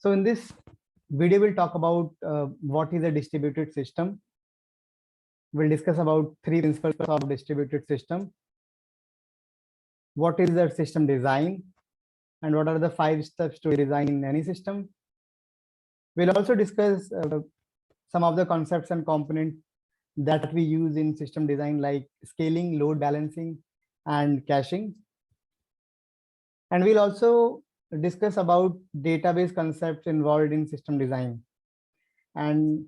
So in this video, we'll talk about what is a distributed system. We'll discuss about three principles of distributed system. What is the system design and what are the 5 steps to design any system. We'll also discuss some of the concepts and components that we use in system design like scaling, load balancing, and caching. And we'll also discuss about database concepts involved in system design. And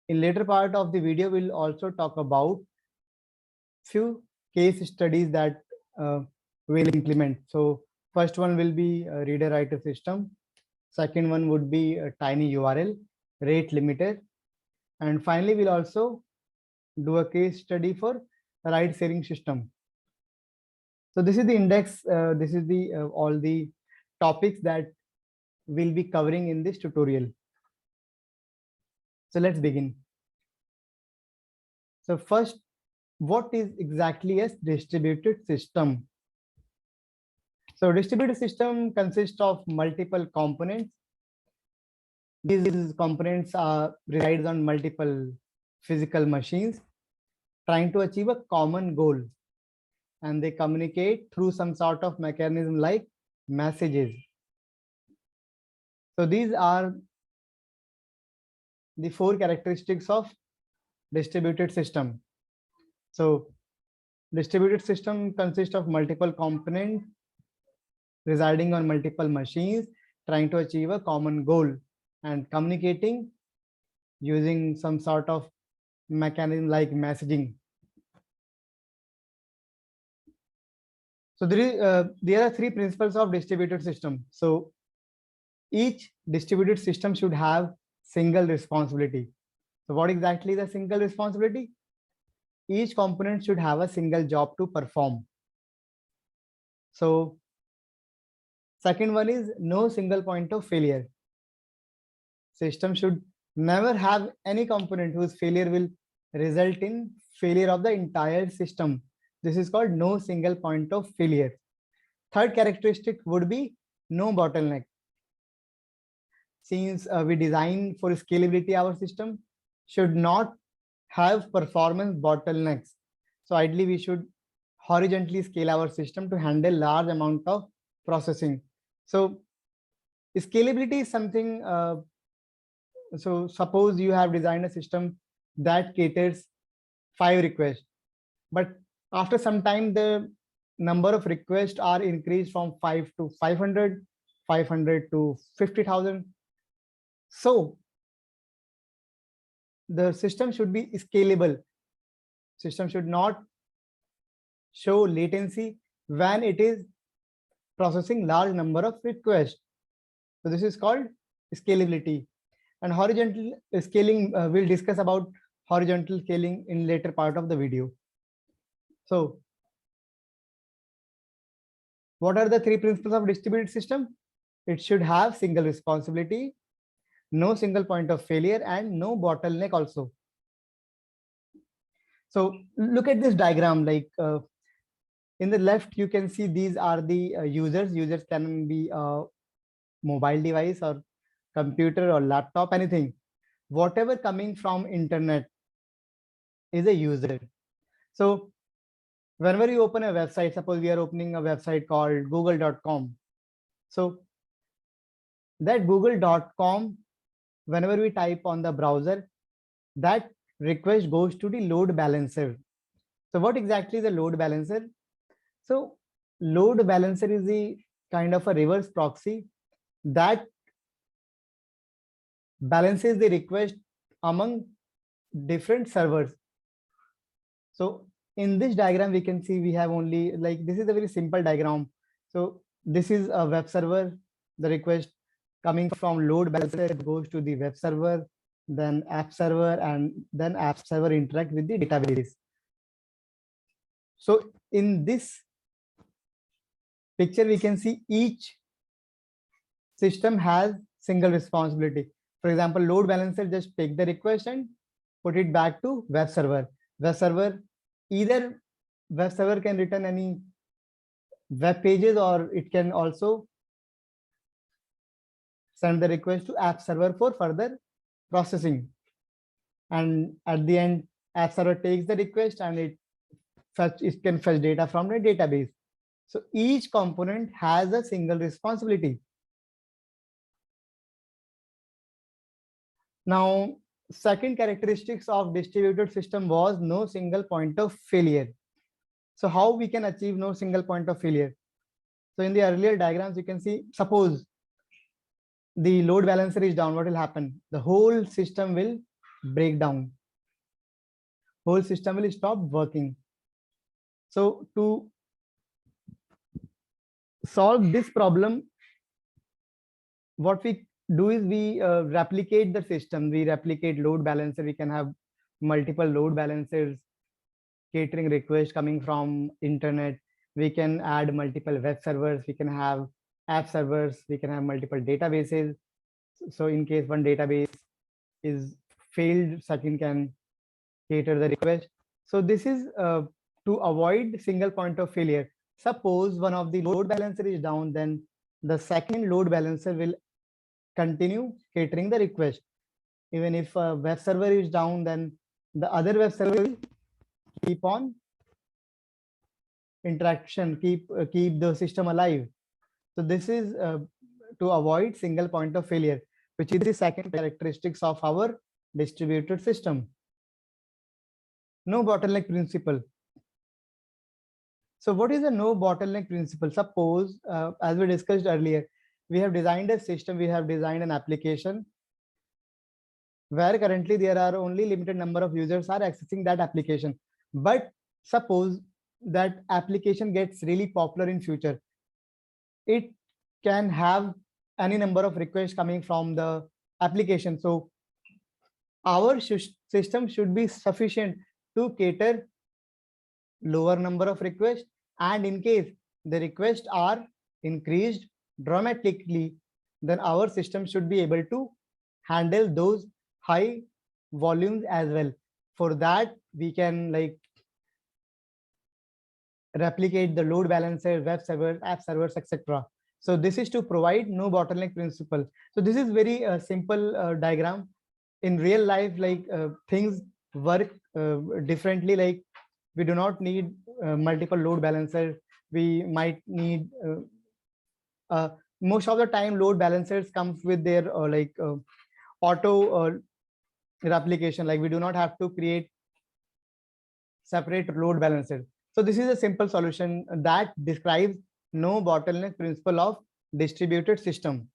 in later part of the video, we'll also talk about few case studies that we'll implement. So first one will be a reader writer system. Second one would be a tiny URL, rate limiter. And finally, we'll also do a case study for ride sharing system. So this is the index. This is the all the topics that we'll be covering in this tutorial. So let's begin. So first, what is exactly a distributed system? So distributed system consists of multiple components. These components resides on multiple physical machines trying to achieve a common goal, and they communicate through some sort of mechanism like messages. So these are the 4 characteristics of distributed system. So distributed system consists of multiple components residing on multiple machines trying to achieve a common goal and communicating using some sort of mechanism like messaging. So there are 3 principles of distributed system. So each distributed system should have single responsibility. So what exactly is a single responsibility? Each component should have a single job to perform. So second one is no single point of failure. System should never have any component whose failure will result in failure of the entire system. This is called no single point of failure. Third characteristic would be no bottleneck. Since we design for scalability, our system should not have performance bottlenecks. So ideally, we should horizontally scale our system to handle large amount of processing. So scalability is something, so suppose you have designed a system that caters 5 requests, but after some time, the number of requests are increased from 5 to 500, 500 to 50,000. So the system should be scalable. System should not show latency when it is processing large number of requests. So this is called scalability. And horizontal scaling, we'll discuss about horizontal scaling in later part of the video. So what are the 3 principles of distributed system? It should have single responsibility, no single point of failure, and no bottleneck also. So look at this diagram. Like in the left, you can see these are the users. Users can be a mobile device or computer or laptop, anything. Whatever coming from internet is a user. So whenever you open a website, suppose we are opening a website called google.com. So that google.com, whenever we type on the browser, that request goes to the load balancer. So what exactly is a load balancer? So load balancer is the kind of a reverse proxy that balances the request among different servers. So in this diagram, we can see we have only, like, this is a very simple diagram. So this is a web server. The request coming from load balancer goes to the web server, then app server, and then app server interact with the database. So in this picture, we can see each system has single responsibility. For example, load balancer just take the request and put it back to web server. Web server, either web server can return any web pages, or it can also send the request to app server for further processing. And at the end, app server takes the request and it can fetch data from the database. So each component has a single responsibility. Now, second characteristics of distributed system was no single point of failure. So how we can achieve no single point of failure? So in the earlier diagrams, you can see, suppose the load balancer is down, what will happen? The whole system will break down. Whole system will stop working. So to solve this problem, what we do is we replicate the system. We replicate load balancer. We can have multiple load balancers catering requests coming from internet. We can add multiple web servers. We can have app servers. We can have multiple databases. So in case one database is failed, second can cater the request. So this is to avoid single point of failure. Suppose one of the load balancer is down, then the second load balancer will continue catering the request. Even if a web server is down, then the other web server will keep on interaction, keep the system alive. So this is to avoid single point of failure, which is the second characteristics of our distributed system. No bottleneck principle. So what is a no bottleneck principle? Suppose, as we discussed earlier, we have designed a system, we have designed an application where currently there are only limited number of users are accessing that application. But suppose that application gets really popular in future. It can have any number of requests coming from the application. So our system should be sufficient to cater lower number of requests, and in case the requests are increased dramatically, then our system should be able to handle those high volumes as well. For that, we can like replicate the load balancer, web servers, app servers, etc. So this is to provide no bottleneck principle. So this is very simple diagram. In real life, like things work differently. Like we do not need multiple load balancers. We might need most of the time load balancers comes with their auto replication. Like we do not have to create separate load balancers. So this is a simple solution that describes no bottleneck principle of distributed system.